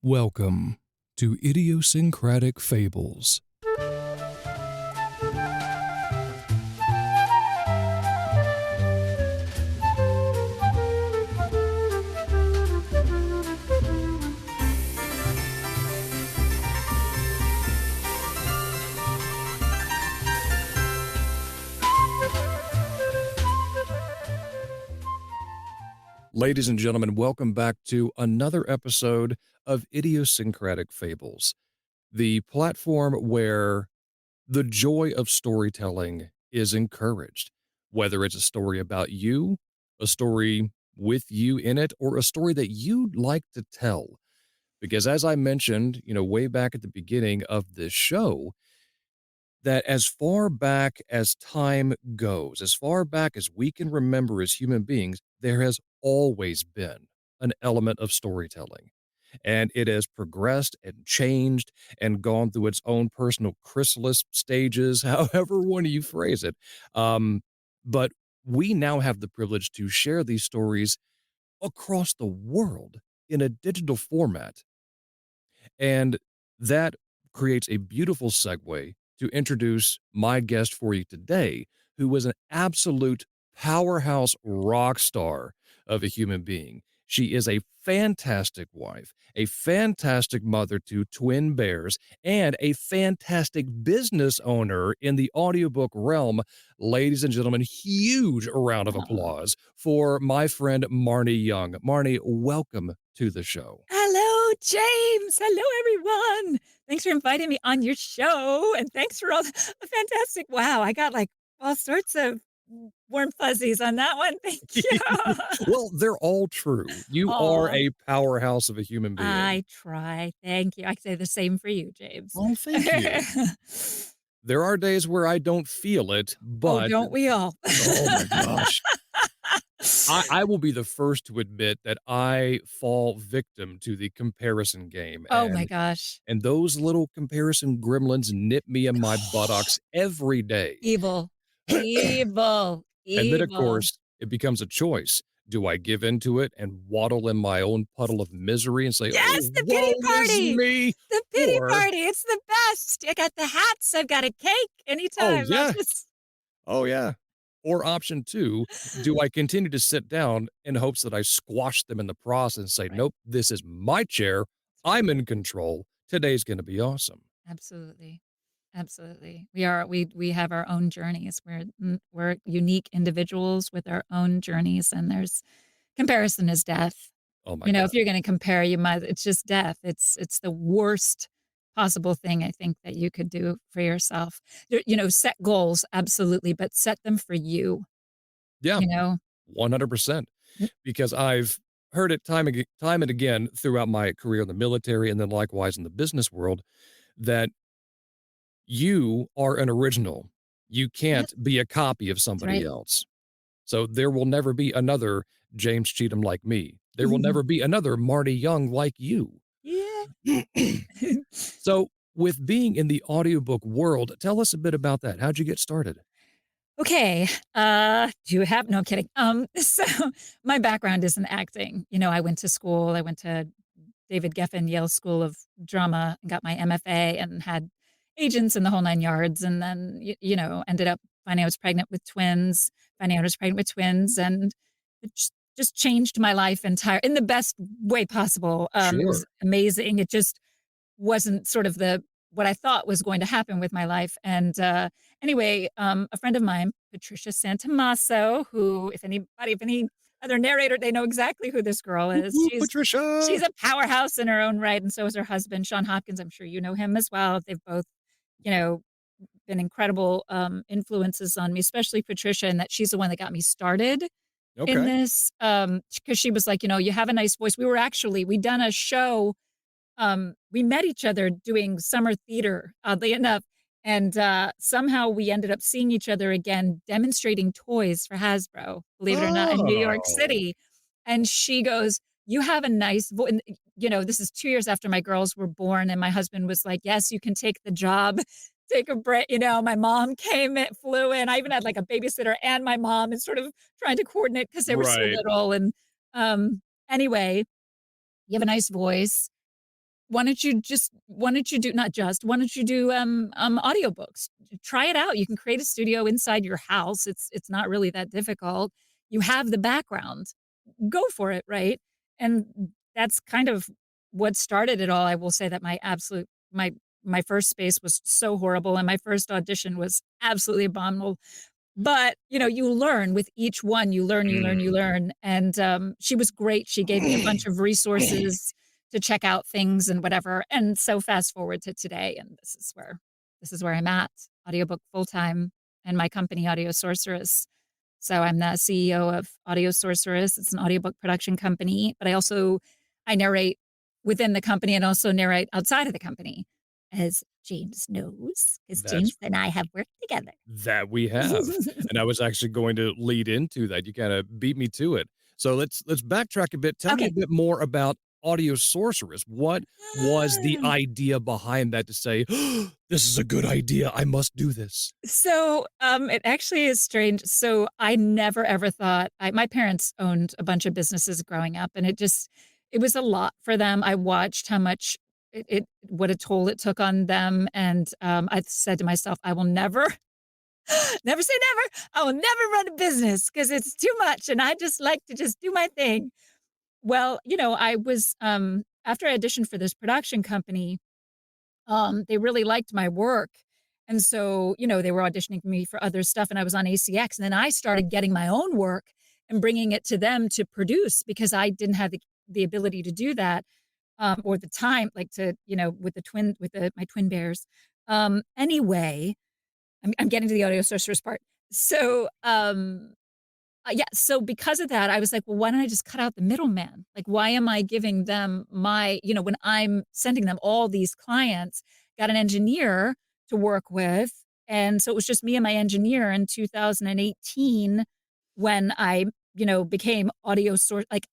Welcome to Idiosyncratic Fables. Ladies and gentlemen, welcome back to another episode of Idiosyncratic Fables, the platform where the joy of storytelling is encouraged, whether it's a story about you, a story with you in it, or a story that you'd like to tell. Because as I mentioned, way back at the beginning of this show, that as far back as time goes, as far back as we can remember as human beings, there has always been an element of storytelling. And it has progressed and changed and gone through its own personal chrysalis stages, however one you phrase it. But we now have the privilege to share these stories across the world in a digital format, and that creates a beautiful segue to introduce my guest for you today, who was an absolute powerhouse rock star of a human being. She is a fantastic wife, a fantastic mother to twin bears, and a fantastic business owner in the audiobook realm. Ladies and gentlemen, huge round of Aw. applause for my friend Marnye Young. Marnye, welcome to the show. Hello, James. Hello, everyone. Thanks for inviting me on your show, and thanks for all the fantastic wow, I got, like, all sorts of warm fuzzies on that one. Thank you. Well, they're all true. You are Aw, a powerhouse of a human being. I try. Thank you. I say the same for you, James. Oh, thank you. There are days where I don't feel it, Oh, but don't we all? oh my gosh. I will be the first to admit that I fall victim to the comparison game, Oh my and gosh. and those little comparison gremlins nip me in my buttocks every day. Evil. Evil. And then, of Evil. course, it becomes a choice. Do I give into it and waddle in my own puddle of misery and say, Yes, "Oh, the pity woe is party! me," The pity or, party, it's the best. I got the hats, I've got a cake "Oh, anytime. I'll yeah. just Oh, yeah." Or option 2, do I continue to sit down in hopes that I squash them in the process and say, Right, "Nope, this is my chair. that's right. I'm in control. Today's gonna be awesome." Absolutely. Absolutely. We have our own journeys. We're unique individuals with our own journeys, and there's comparison is death. Oh my You know, god. if you're gonna compare, you might it's just death. It's the worst possible thing I think that you could do for yourself. Set goals, absolutely, but set them for you, Yeah, you know? 100%, Mm, because I've heard it time and again throughout my career in the military and then likewise in the business world that you are an original. You Yep, can't be a copy of that's somebody right. else. So there will never be another James Cheatham like me. There will never be another Marty Young like you. Yeah. So with being in the audiobook world, tell us a bit about that. How'd you get started? Okay, do you have no, I'm kidding. So my background is in acting. I went to school. I went to David Geffen Yale School of Drama and got my MFA and had agents in the whole 9 yards, and then, ended up finding I was pregnant with twins, finding out I was pregnant with twins, and it just changed my life entire in the best way possible. It was Sure. amazing. It just wasn't sort of the what I thought was going to happen with my life. And anyway, a friend of mine, Patricia Santamasso, who, if any other narrator, they know exactly who this girl Whoop, is. whoop, She's Patricia. a powerhouse in her own right, and so is her husband, Sean Hopkins. I'm sure you know him as well. They've both, you know, been incredible influences on me, especially Patricia, and that she's the one that got me started in Okay. this. Because she was like, you have a nice voice. We done a show. We met each other doing summer theater, oddly enough, and, somehow we ended up seeing each other again demonstrating toys for Hasbro, believe it or not, in New York Oh, City, and she goes, "You have a nice voice." And, this is 2 years after my girls were born, and my husband was like, "Yes, you can take the job, take a break." My mom flew in. I even had, like, a babysitter and my mom and sort of trying to coordinate because they were so right. little, and, anyway, you have a nice voice. why don't you do not just, why don't you do, audiobooks? Try it out. You can create a studio inside your house. It's not really that difficult. You have the background. Go for it, right? And that's kind of what started it all. I will say that my first space was so horrible, and my first audition was absolutely abominable. But, you learn with each one, you learn, you learn, you Mm. learn, and, she was great. She gave me a bunch of resources to check out things and whatever, and so fast forward to today, and this is where I'm at, audiobook full-time and my company, Audio Sorceress. So I'm the CEO of Audio Sorceress. It's an audiobook production company, but I narrate within the company and also narrate outside of the company, as James knows, because That's James and I have worked together. that we have, and I was actually going to lead into that. You kinda beat me to it. So let's backtrack a bit. Tell me a Okay. bit more about Audio Sorceress. What was the Ah. idea behind that to say, "This is a good idea. I must do this." So, it actually is strange. So, I never ever thought my parents owned a bunch of businesses growing up, and it was a lot for them. I watched how much what a toll it took on them, and, I said to myself, "I will never, never say never. I will never run a business because it's too much, and I just like to just do my thing." Well, I was, after I auditioned for this production company, they really liked my work. And so, they were auditioning me for other stuff, and I was on ACX. And then I started getting my own work and bringing it to them to produce because I didn't have the ability to do that, or the time, like to, my twin bears. Anyway, I'm getting to the audio sorceress part. So, yeah, so because of that, I was like, "Well, why don't I just cut out the middleman? Like, why am I giving them when I'm sending them all these clients, got an engineer to work with." And so it was just me and my engineer in 2018 when I, became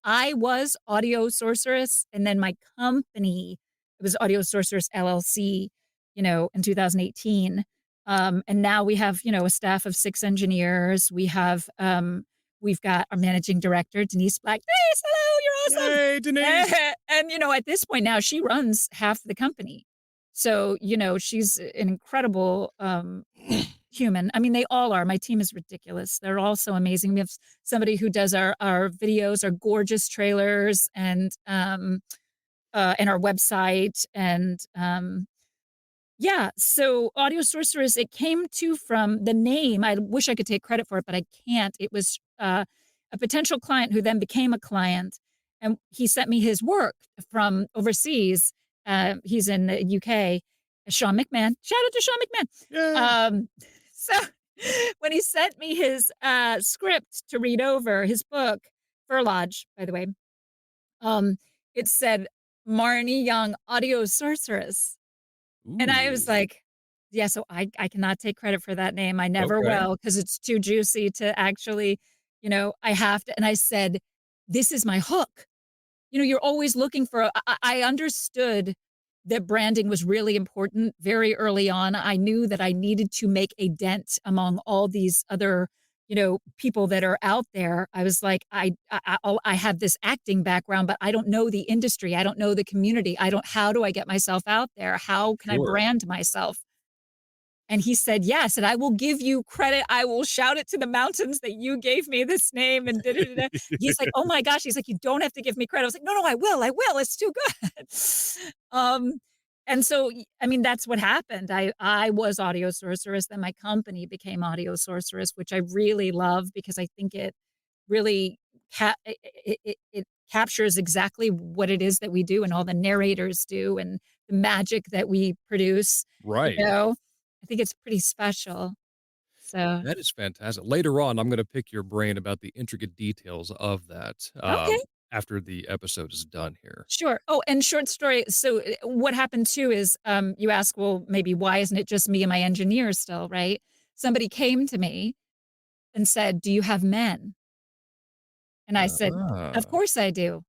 I was Audio Sorceress, and then my company, it was Audio Sorceress LLC, in 2018. And now we have, a staff of 6 engineers. We've got our managing director, Denise Black. Denise, hello, you're awesome. Yay, Denise. And, at this point now, she runs half the company. So, she's an incredible human. I mean, they all are. My team is ridiculous. They're all so amazing. We have somebody who does our videos, our gorgeous trailers, and our website. And yeah, so Audio Sorceress, it came to from the name. I wish I could take credit for it, but I can't. It was a potential client who then became a client, and he sent me his work from overseas. He's in the UK. Sean McMahon. Shout out to Sean McMahon. Yay. So when he sent me his script to read over, his book, Fur Lodge, by the way, um, it said Marnie Young, Audio Sorceress. And I was Ooh, like, yeah, so I cannot take credit for that name. I never okay. will because it's too juicy to actually, I have to. And I said, this is my hook. You're always looking for, I understood that branding was really important very early on. I knew that I needed to make a dent among all these other, people that are out there. I was like, I have this acting background, but I don't know the industry. I don't know the community. How do I get myself out there? How can I Sure. brand myself? And he said, "Yes, and I will give you credit. I will shout it to the mountains that you gave me this name and da da da da." He's like, "Oh my gosh." He's like, "You don't have to give me credit." I was like, "No, no, I will. It's too good." Um, and so, I mean, that's what happened. I was Audio Sorceress, then my company became Audio Sorceress, which I really love because I think it really it captures exactly what it is that we do and all the narrators do and the magic that we produce, Right. I think it's pretty special. So That is fantastic. Later on, I'm gonna pick your brain about the intricate details of that, okay, after the episode is done here. sure. Oh, and short story, so, what happened too is, you ask, "Well, maybe why isn't it just me and my engineer still," right? Somebody came to me and said, "Do you have men?" And I said, "Of Ah. course I do."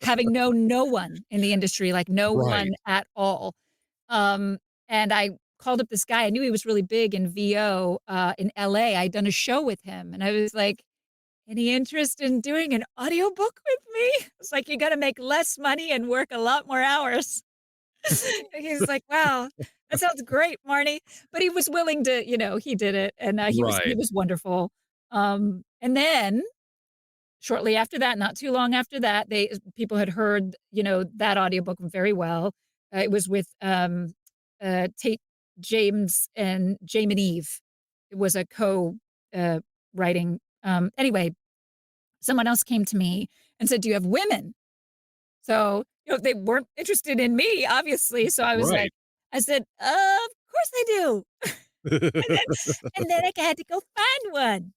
Having known no one in the industry, like, no Right. one at all. Um, and I called up this guy, I knew he was really big in VO, in LA. I'd done a show with him, and I was like, any interest in doing an audiobook with me?" It's like, "You gotta make less money and work a lot more hours." He's like, "Wow, that sounds great, Marnie." But he was willing to, he did it, and, he Right. was wonderful. And then shortly after that, not too long after that, people had heard, that audiobook very well. It was with, Tate James and Jame and Eve. It was a uh, writing. Anyway, someone else came to me and said, "Do you have women?" So, they weren't interested in me, obviously, so Right. I said, "Of course I do." And then I had to go find one.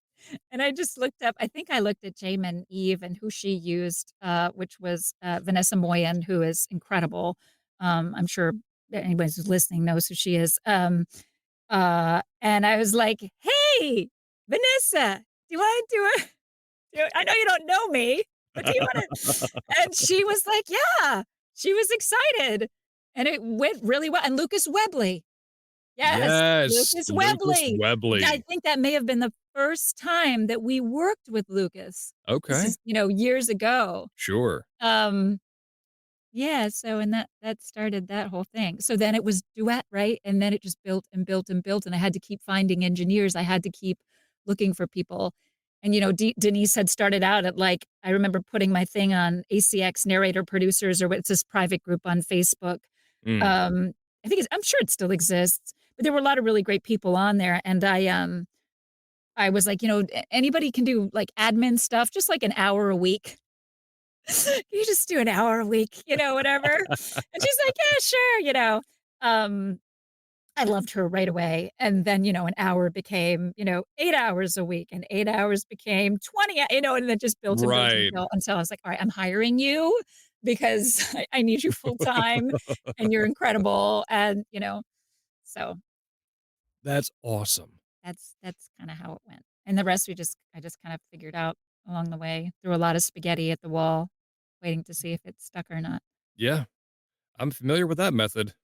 And I just looked up I think I looked at Jamin Eve and who she used, which was, Vanessa Moyen, who is incredible. I'm sure that anybody who's listening knows who she is. And I was like, "Hey, Vanessa, do you wanna do a I know you don't know me, but do you wanna" and she was like, "Yeah." She was excited, and it went really well, and Lucas Webley. Yes, Yes, Lucas Lucas Webley. I Webley. think that may have been the first time that we worked with Lucas. This Okay, is, years ago. sure. Um, yeah, so and that started that whole thing. So then it was duet, right? And then it just built and built and built, and I had to keep finding engineers. I had to keep looking for people. And, Denise had started out at, like I remember putting my thing on ACX Narrator Producers, or what's this private group on Facebook. Mm, Um, I'm sure it still exists, but there were a lot of really great people on there, and I was like, anybody can do, like, admin stuff, just, like, an hour a week." Can you just do an hour a week, whatever? And she's like, "Yeah, sure," Um, I loved her right away, and then, an hour became, 8 hours a week, and 8 hours became 20, and then just built and built and right. built until I was like, "All right, I'm hiring you because I need you full time, and you're incredible," and, so That's awesome. that's kinda how it went, and the rest I just kind of figured out along the way, threw a lot of spaghetti at the wall, waiting to see if it stuck or not. Yeah, I'm familiar with that method,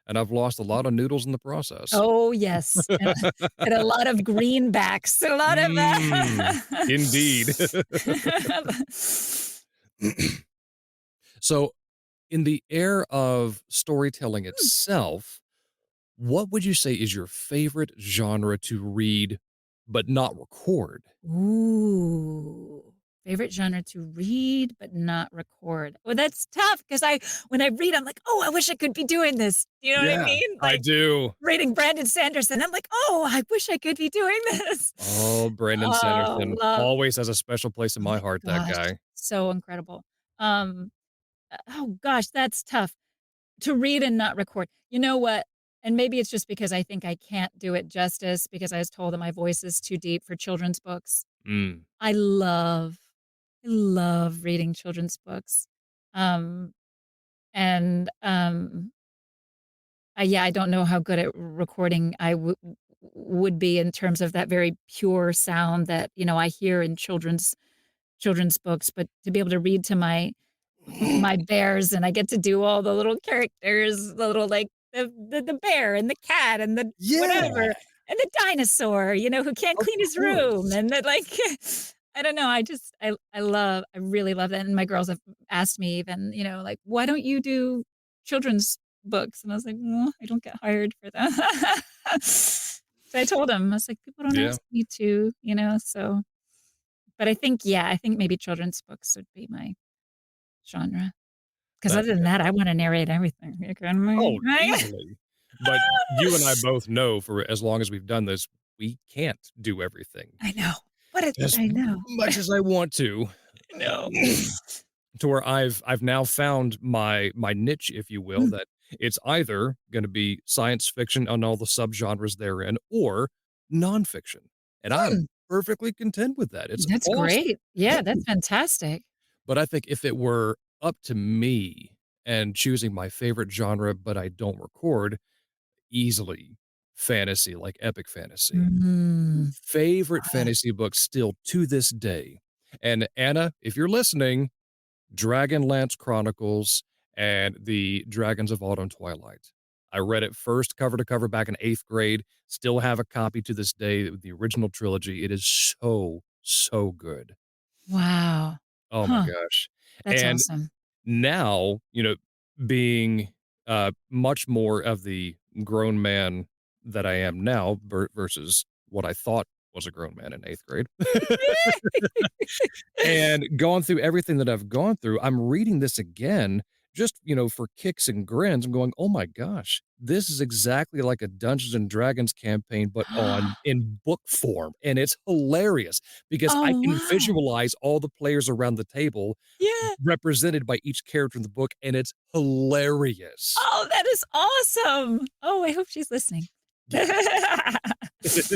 and I've lost a lot of noodles in the process. Oh, yes, and a lot of greenbacks, a lot of, Mm, indeed. So, in the air of storytelling itself, what would you say is your favorite genre to read but not record? Ooh, favorite genre to read but not record. Well, that's tough because when I read, I'm like, "Oh, I wish I could be doing this." You know what I Yeah, mean? I Like, do. reading Brandon Sanderson, I'm like, "Oh, I wish I could be doing this." Oh, Brandon Oh, Sanderson love always has a special place in oh my my heart, that gosh, guy. so incredible. Um, oh gosh, that's tough. To read and not record. You know what? And maybe it's just because I think I can't do it justice because I was told that my voice is too deep for children's books. Mm. I love, I love reading children's books. Um, and yeah, I don't know how good at recording would be in terms of that very pure sound that I hear in children's books. But to be able to read to my bears, and I get to do all the little characters, the little, like, the bear and the cat and the whatever, Yeah, and the dinosaur, who can't of clean his room, course. and the, like I don't know, I really love that, and my girls have asked me even, like, "Why don't you do children's books?" And I was like, "Well, I don't get hired for that." So I told them, I was like, "People don't Yeah, ask me to," so but I think maybe children's books would be my genre. 'Cause that other than that, I wanna narrate everything. You kidding me? oh, Right? easily. But you and I both know for as long as we've done this, we can't do everything I know, but as I know, much as I want to. I know. To where I've now found my niche, if you will, Mm, that it's either gonna be science fiction and all the subgenres therein or nonfiction, and I'm mm, perfectly content with that. It's that's awesome. great. Yeah, that's fantastic. But I think if it were up to me and choosing my favorite genre, but I don't record, easily fantasy, like epic fantasy. Mm. Favorite Ah, fantasy book still to this day. And Anna, if you're listening, Dragonlance Chronicles and the Dragons of Autumn Twilight. I read it first cover to cover back in 8th grade, still have a copy to this day, the original trilogy. It is so, so good. Wow. Oh my Huh, gosh. that's And awesome. now, being, much more of the grown man that I am now versus what I thought was a grown man in 8th grade. And going through everything that I've gone through, I'm reading this again just, for kicks and grins. I'm going, "Oh my gosh, this is exactly like a Dungeons& and Dragons campaign, but on in book form," and it's hilarious because I Oh, can wow. visualize all the players around the table Yeah. represented by each character in the book, and it's hilarious. Oh, that is awesome. Oh, I hope she's listening. Yes.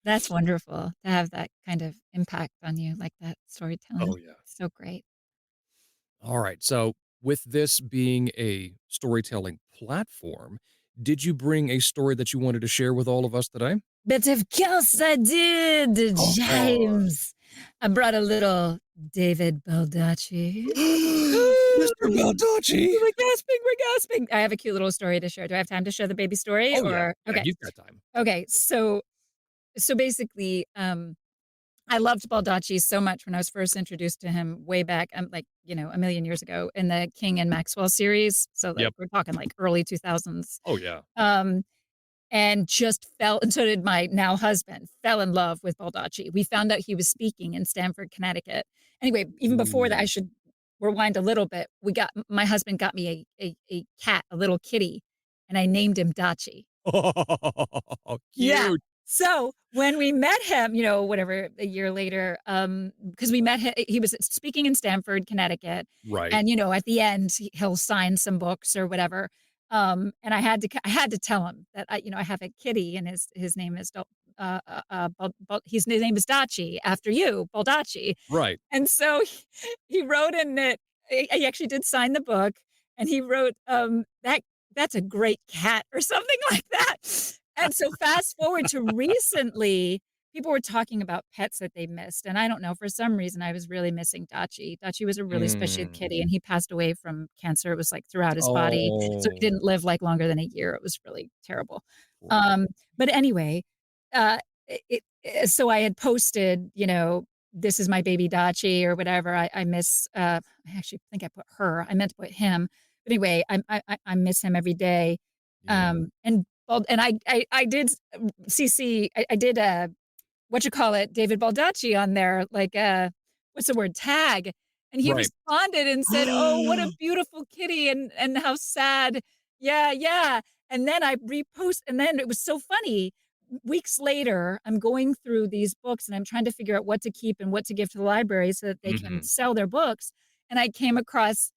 That's wonderful to have that kind of impact on you like that Oh, storytelling. yeah. So great. Alright, so with this being a storytelling platform, did you bring a story that you wanted to share with all of us today? But of course I did, Oh. James. I brought a little David Baldacci. Ooh, Mr. Baldacci. we're gasping, we're gasping. I have a cute little story to share. Do I have time to share the baby story Oh, yeah. or Yeah, okay. you've got time. Okay, so basically, I loved Baldacci so much when I was first introduced to him way back, like, a million years ago in the King and Maxwell series. So, like, Yep. we're talking, like, early 2000s. Oh, yeah. Um, and just fell and so did my now husband, fell in love with Baldacci. We found out he was speaking in Stamford, Connecticut. Anyway, even before that, I Ooh. should rewind a little bit. My husband got me a cat, a little kitty, and I named him Dachi. Oh, Yeah. cute. So, when we met him, whatever, a year later, because we met he was speaking in Stamford, Connecticut, Right. and, at the end, he'll sign some books or whatever, and I had to tell him that I have a kitty and his name is his name is Dachi after you, Baldacci. Right. And so he wrote in it he actually did sign the book, and he wrote, "That's a great cat," or something like that. And so fast forward to recently, people were talking about pets that they missed, and I don't know, for some reason, I was really missing Dachi. Dachi was a really special Mm. kitty, and he passed away from cancer. It was, like, throughout his body, so he Oh, didn't live, like, longer than a year. It was really terrible. poor Um, guy. but anyway, uh, so I had posted, "This is my baby Dachi," or whatever. I miss, I actually think I put her. I meant to put him. But anyway, I miss him every day. Yeah. And I did CC I did, what you call it, David Baldacci on there, like, what's the word, tag, and he Right. responded and said, "Oh, what a beautiful kitty and how sad." Yeah, yeah, and then I repost and then it was so funny. Weeks later, I'm going through these books and I'm trying to figure out what to keep and what to give to the library so that they can Mhm. sell their books, and I came across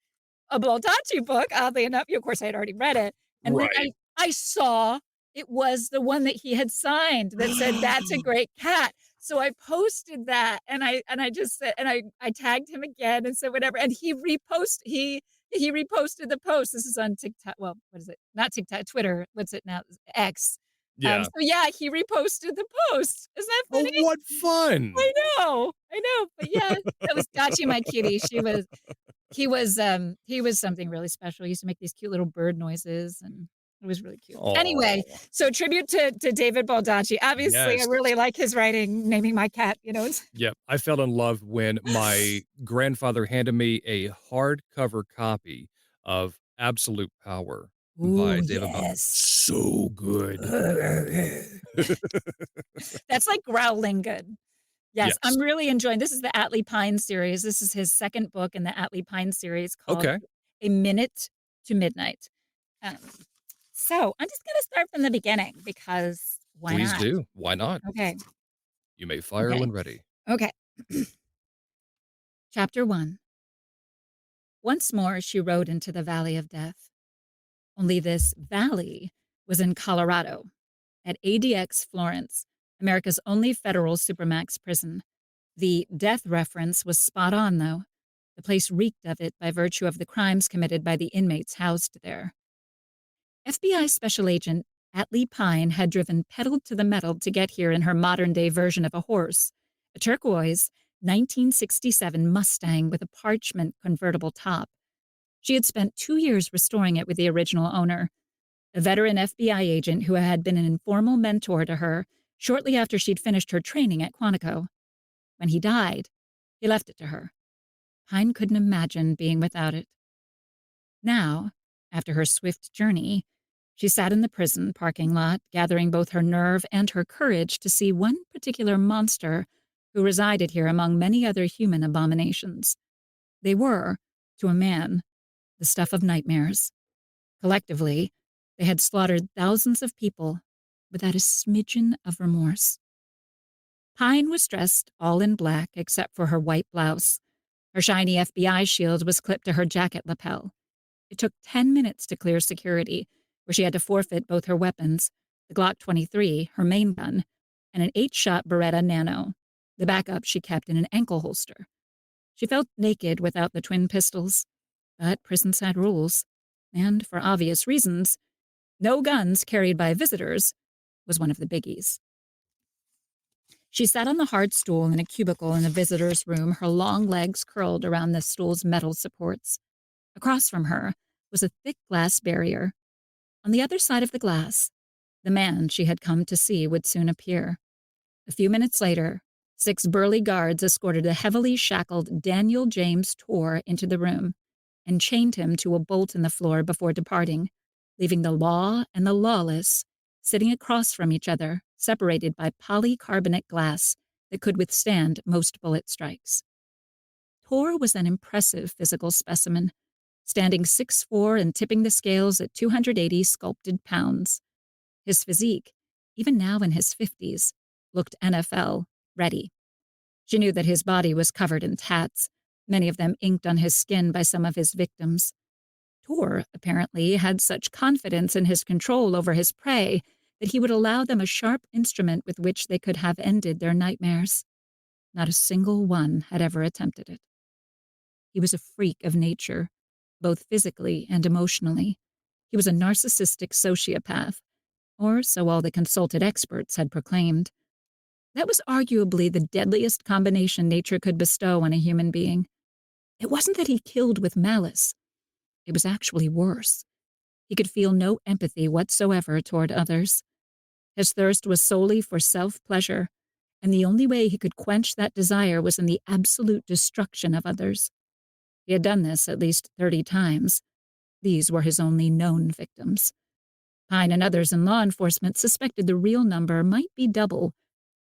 a Baldacci book, oddly enough. Of course, I had already read it, and then Right. I saw it was the one that he had signed that said, "That's a great cat." So I posted that, and I just said and I tagged him again and said whatever, and he reposted the post. This is on TikTok. Well, what is it? Not TikTok, Twitter. What's it now? X. Yeah. So yeah, he reposted the post. Isn't that Oh, funny? what fun. I know, but yeah, that was Dachi, my kitty. He was something really special. He used to make these cute little bird noises, and it was really cute. Anyway, Oh, so tribute to David Baldacci. Obviously, I yes. really like his writing, naming my cat, it's Yep, I fell in love when my grandfather handed me a hardcover copy of Absolute Power by Ooh, David Bell. yes. So good. That's like growling good. Yes, Yes. I'm really enjoying this is the Atlee Pine series. This is his 2nd book in the Atlee Pine series called Okay, A Minute to Midnight. Um, so I'm just gonna start from the beginning because why please not? do. Why not? Okay, You may fire okay, when ready. okay. Chapter 1. Once more she rode into the valley of death. Only this valley was in Colorado, at ADX Florence, America's only federal supermax prison. The death reference was spot on, though. The place reeked of it by virtue of the crimes committed by the inmates housed there. FBI Special Agent Atlee Pine had driven pedal to the metal to get here in her modern day version of a horse, a turquoise 1967 Mustang with a parchment convertible top. She had spent 2 years restoring it with the original owner, a veteran FBI agent who had been an informal mentor to her shortly after she'd finished her training at Quantico. When he died, he left it to her. Pine couldn't imagine being without it. Now, after her swift journey, she sat in the prison parking lot, gathering both her nerve and her courage to see one particular monster who resided here among many other human abominations. They were, to a man, the stuff of nightmares. Collectively, they had slaughtered thousands of people without a smidgen of remorse. Pine was dressed all in black except for her white blouse. Her shiny FBI shield was clipped to her jacket lapel. It took 10 minutes to clear security, where she had to forfeit both her weapons, the Glock 23, her main gun, and an 8-shot Beretta Nano. The backup she kept in an ankle holster. She felt naked without the twin pistols, but prisons had rules, and for obvious reasons, no guns carried by visitors was one of the biggies. She sat on the hard stool in a cubicle in the visitor's room, her long legs curled around the stool's metal supports. Across from her was a thick glass barrier. On the other side of the glass, the man she had come to see would soon appear. A few minutes later, 6 burly guards escorted a heavily shackled Daniel James Tor into the room and chained him to a bolt in the floor before departing, leaving the law and the lawless sitting across from each other, separated by polycarbonate glass that could withstand most bullet strikes. Tor was an impressive physical specimen, standing 6'4" and tipping the scales at 280 sculpted pounds. His physique, even now in his 50s, looked NFL ready. She knew that his body was covered in tats, many of them inked on his skin by some of his victims. Tor, apparently, had such confidence in his control over his prey that he would allow them a sharp instrument with which they could have ended their nightmares. Not a single one had ever attempted it. He was a freak of nature, both physically and emotionally. He was a narcissistic sociopath, or so all the consulted experts had proclaimed. That was arguably the deadliest combination nature could bestow on a human being. It wasn't that he killed with malice. It was actually worse. He could feel no empathy whatsoever toward others. His thirst was solely for self-pleasure, and the only way he could quench that desire was in the absolute destruction of others. He had done this at least 30 times. These were his only known victims. Pine and others in law enforcement suspected the real number might be double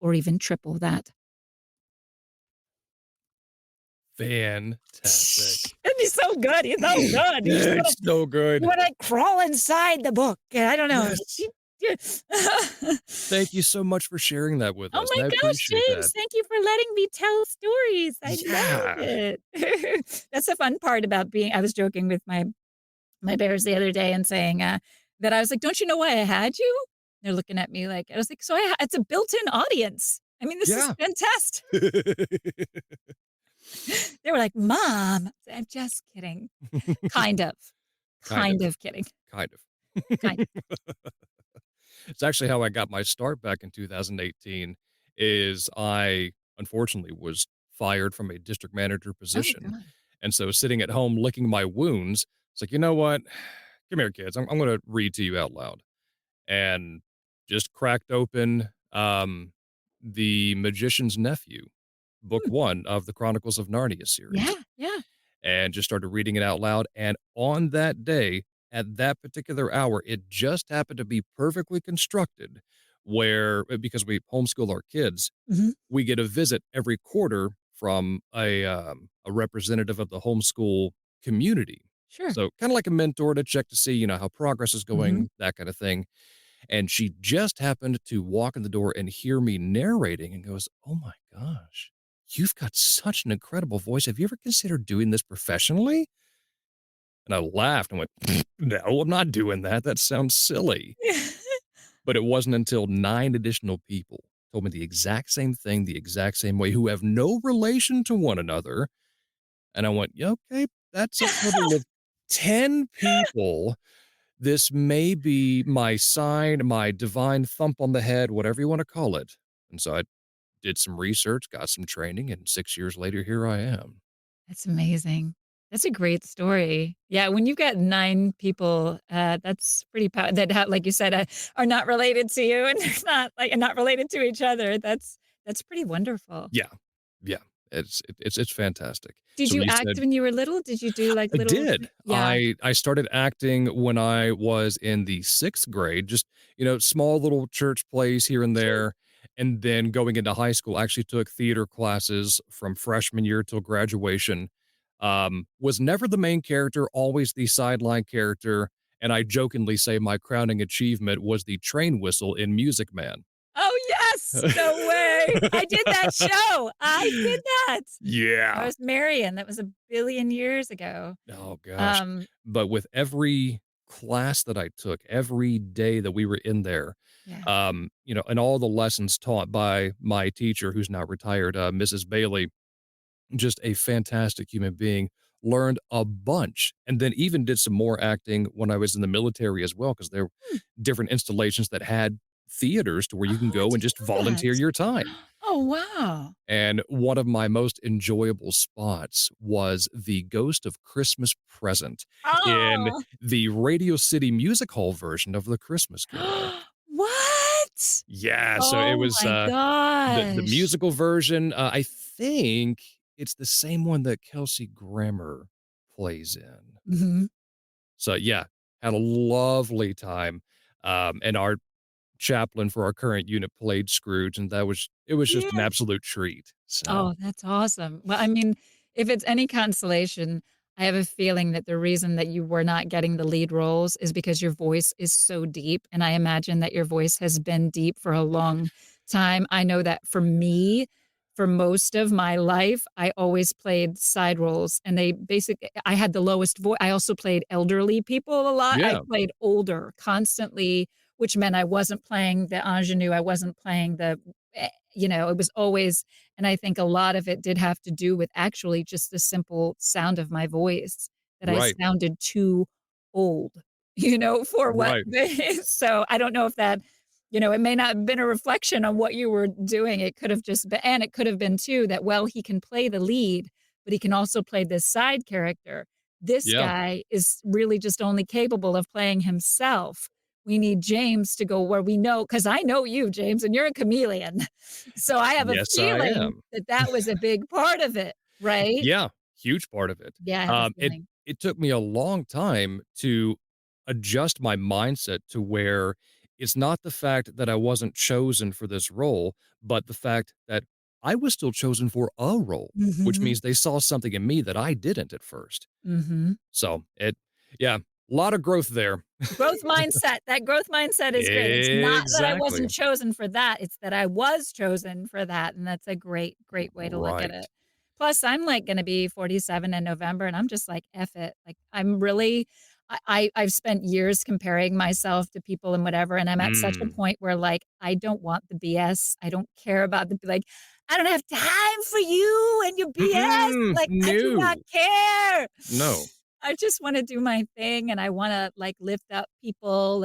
or even triple that. Fantastic. And he's so good. He's so good. You just Yeah, it's so good. want to crawl inside the book. I don't know. Yes. Thank you so much for sharing that with Oh us, and my I gosh, appreciate that. James, thank you for letting me tell stories. I love Yeah. it. That's the fun part about being I was joking with my bears the other day and saying that I was like, "Don't you know why I had you?" They're looking at me like I was like, it's a built-in audience. I mean, this is Yeah. fantastic." They were like, "Mom." I'm just kidding. Kind of. Kind of, Kind of kidding. kind Kind of. It's actually how I got my start back in 2018 is I, unfortunately, was fired from a district manager Oh position, god. and so sitting at home licking my wounds, it's like, "You know what? Come here, kids. I'm gonna read to you out loud." And just cracked open, The Magician's Nephew, book Hmm. 1 of the Chronicles of Narnia Yeah, series, yeah. and just started reading it out loud, and on that day, at that particular hour, it just happened to be perfectly constructed where because we homeschool our kids, Mhm. we get a visit every quarter from a representative of the homeschool community. Sure. So, kinda like a mentor to check to see, how progress is Mhm. going, that kinda thing, and she just happened to walk in the door and hear me narrating and goes, "Oh my gosh, you've got such an incredible voice. Have you ever considered doing this professionally?" And I laughed and went, "No, I'm not doing that. That sounds silly." But it wasn't until 9 additional people told me the exact same thing, the exact same way, who have no relation to one another. And I went, "Yeah, okay, that's a total of 10 people. This may be my sign, my divine thump on the head, whatever you wanna call it." And so I did some research, got some training, and 6 years later, here I am. That's amazing. That's a great story. Yeah, when you've got 9 people, that's pretty that like you said, are not related to you and they're not, like, and not related to each other. That's pretty wonderful. Yeah. Yeah, it's fantastic. Did So when you you act said when you were little? Did you do, like, I little did. yeah. I started acting when I was in the 6th grade, just, small little church plays here and Sure. there, and then going into high school, I actually took theater classes from freshman year till graduation. Was never the main character, always the sideline character, and I jokingly say my crowning achievement was the train whistle in Music Man. Oh, yes! No way! I did that show! I did that! I Yeah. was Marion, that was a billion years ago. Oh gosh. Um, But with every class that I took, every day that we were in there, yeah. and all the lessons taught by my teacher who's now retired, Mrs. Bailey, just a fantastic human being, learned a bunch, and then even did some more acting when I was in the military as well, because there were Hmm. different installations that had theaters to where you can Oh, I go and didn't just know that. volunteer your time. Oh, wow. And one of my most enjoyable spots was the Ghost of Christmas Present in Oh! the Radio City Music Hall version of The Christmas Carol. What? Yeah, so it Oh was, my the gosh. musical version, I think it's the same one that Kelsey Grammer plays in. Mhm. So, yeah, had a lovely time, and our chaplain for our current unit played Scrooge, and it was just an Yeah. absolute treat, so Oh, that's awesome. Well, I mean, if it's any consolation, I have a feeling that the reason that you were not getting the lead roles is because your voice is so deep, and I imagine that your voice has been deep for a long time. I know that for me, for most of my life, I always played side roles, and I had the lowest voice. I also played elderly people a lot. I yeah, played older constantly, which meant I wasn't playing the ingenue, I wasn't playing it was always and I think a lot of it did have to do with actually just the simple sound of my voice, that I right, sounded too old, for what right, they so I don't know if that it may not have been a reflection on what you were doing, it could have just been and it could have been too that, well, he can play the lead, but he can also play this side character. This yeah, guy is really just only capable of playing himself. We need James to go where we know, because I know you, James, and you're a chameleon. So I have a yes, I feeling am. that that was a big part of it, right? Yeah, huge part of it. Yeah, I have a It feeling. it took me a long time to adjust my mindset to where it's not the fact that I wasn't chosen for this role, but the fact that I was still chosen for a role, which Mhm, means they saw something in me that I didn't at first. mhm. So, yeah, a lot of growth there. Growth mindset, that growth mindset is great. It's not that I Exactly. wasn't chosen for that, it's that I was chosen for that, and that's a great, great way to look at Right. it. Plus, I'm, like, gonna be 47 in November, and I'm just like, "F it." Like, I'm really I've spent years comparing myself to people and whatever, and I'm at such a Mm. point where, like, I don't want the BS. I don't care about "I don't have time for you and your BS." Mm-mm, Like, I do not no. care. No. I just wanna do my thing, and I wanna, like, lift up people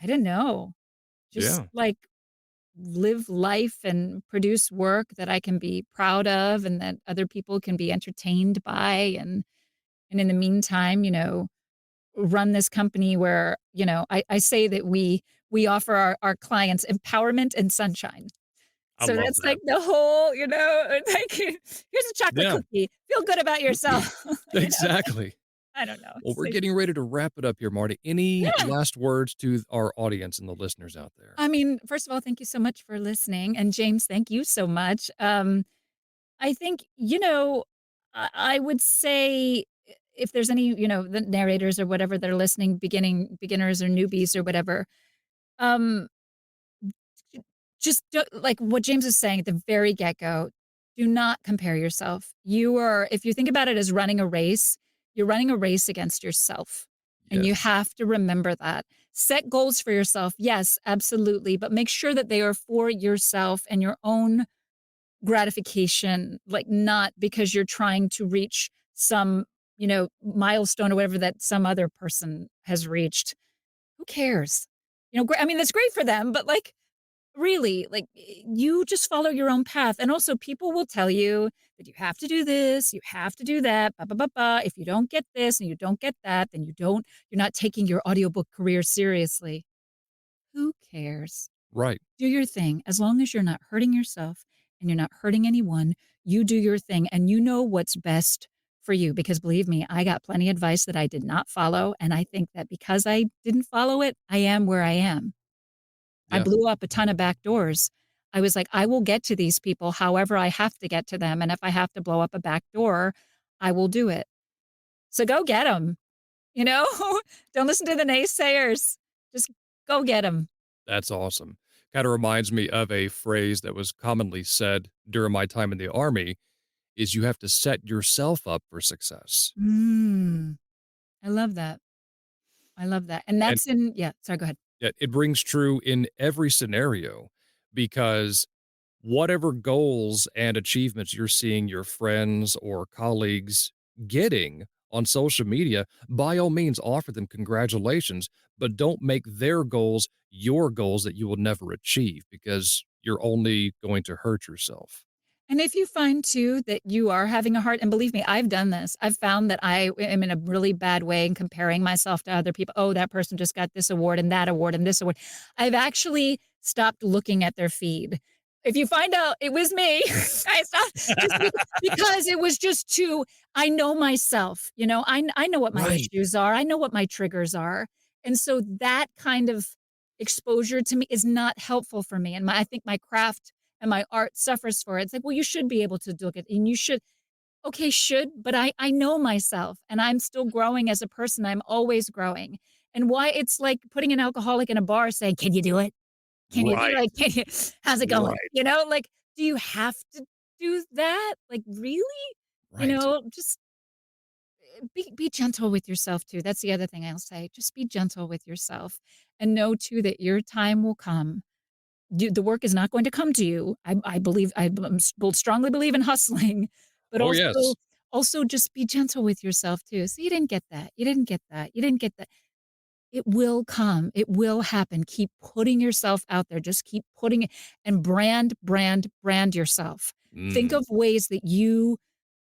I don't know, just, Yeah. like, live life and produce work that I can be proud of and that other people can be entertained by, and in the meantime, run this company where, I say that we offer our clients empowerment and sunshine. I So love that's, that. like, the whole, like, "Here's a chocolate Yeah. cookie. Feel good about yourself." You know? Exactly. I don't know. Well, we're getting ready to wrap it up here, Marty. Any Yeah. last words to our audience and the listeners out there? I mean, first of all, thank you so much for listening, and James, thank you so much. I think, I would say if there's any, the narrators or whatever that are listening, beginners or newbies or whatever, um, j just do like what James is saying at the very get-go, do not compare yourself. If you think about it as running a race, you're running a race against yourself, and you Yes. have to remember that. Set goals for yourself, yes, absolutely, but make sure that they are for yourself and your own gratification, like, not because you're trying to reach some, milestone or whatever that some other person has reached. Who cares? I mean, that's great for them, but, like, really, like, you just follow your own path, and also people will tell you that you have to do this, you have to do that, ba ba ba ba. If you don't get this and you don't get that, then you're not taking your audiobook career seriously. Who cares? Right. Do your thing as long as you're not hurting yourself and you're not hurting anyone. You do your thing and you know what's best for you because believe me, I got plenty of advice that I did not follow, and I think that because I didn't follow it, I am where I am. I Yeah, blew up a ton of back doors. I was like, "I will get to these people however I have to get to them, and if I have to blow up a back door, I will do it." So go get them. You know? Don't listen to the naysayers. Just go get them. that's awesome. Kinda reminds me of a phrase that was commonly said during my time in the Army, is you have to set yourself up for success. Mm, I love that. I love that, and And that's in yeah, sorry, go ahead. it rings true in every scenario because whatever goals and achievements you're seeing your friends or colleagues getting on social media, by all means offer them congratulations, but don't make their goals your goals that you will never achieve because you're only going to hurt yourself. And if you find too that you are having a hard and believe me, I've done this. I've found that I am in a really bad way in comparing myself to other people. Oh, that person just got this award and that award and this award. I've actually stopped looking at their feed. If you find out it was me, I stopped just because it was just too I know myself, you know, I know what my Right. issues are. I know what my triggers are. And so that kind of exposure to me is not helpful for me. And I think my craft and my art suffers for it. It's like, well, you should be able to look at and you should okay, should, but I know myself and I'm still growing as a person. I'm always growing. And why it's like putting an alcoholic in a bar saying, "Can you do it? Can you do Right. like can you how's it going?" Right. You know, like, do you have to do that? Like, really? You Right. know, just be gentle with yourself too. That's the other thing I'll say. Just be gentle with yourself and know too that your time will come the work is not going to come to you. I believe will strongly believe in hustling, but Oh, yes. also just be gentle with yourself too. So you didn't get that. You didn't get that. You didn't get that. It will come. It will happen. Keep putting yourself out there. Just keep putting it and brand yourself. Think Mm, of ways that you,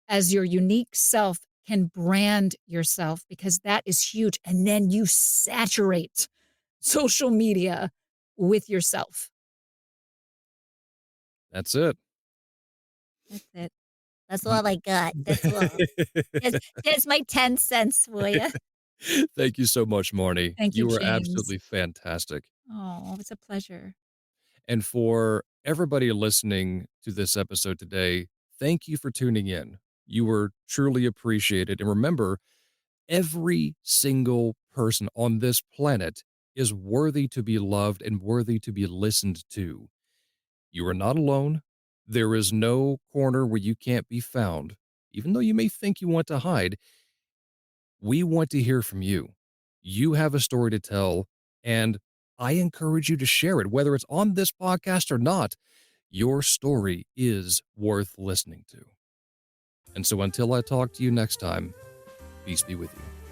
as your unique self, can brand yourself because that is huge. And then you saturate social media with yourself. that's it. That's it. That's all I got. That's all. There's my 10 cents for you. Thank you so much, Marnie. Thank you, You were James. absolutely fantastic. Oh, it's a pleasure. And for everybody listening to this episode today, thank you for tuning in. You were truly appreciated. And remember, every single person on this planet is worthy to be loved and worthy to be listened to. You are not alone. There is no corner where you can't be found. Even though you may think you want to hide, we want to hear from you. You have a story to tell, and I encourage you to share it, whether it's on this podcast or not. Your story is worth listening to. And so until I talk to you next time, peace be with you.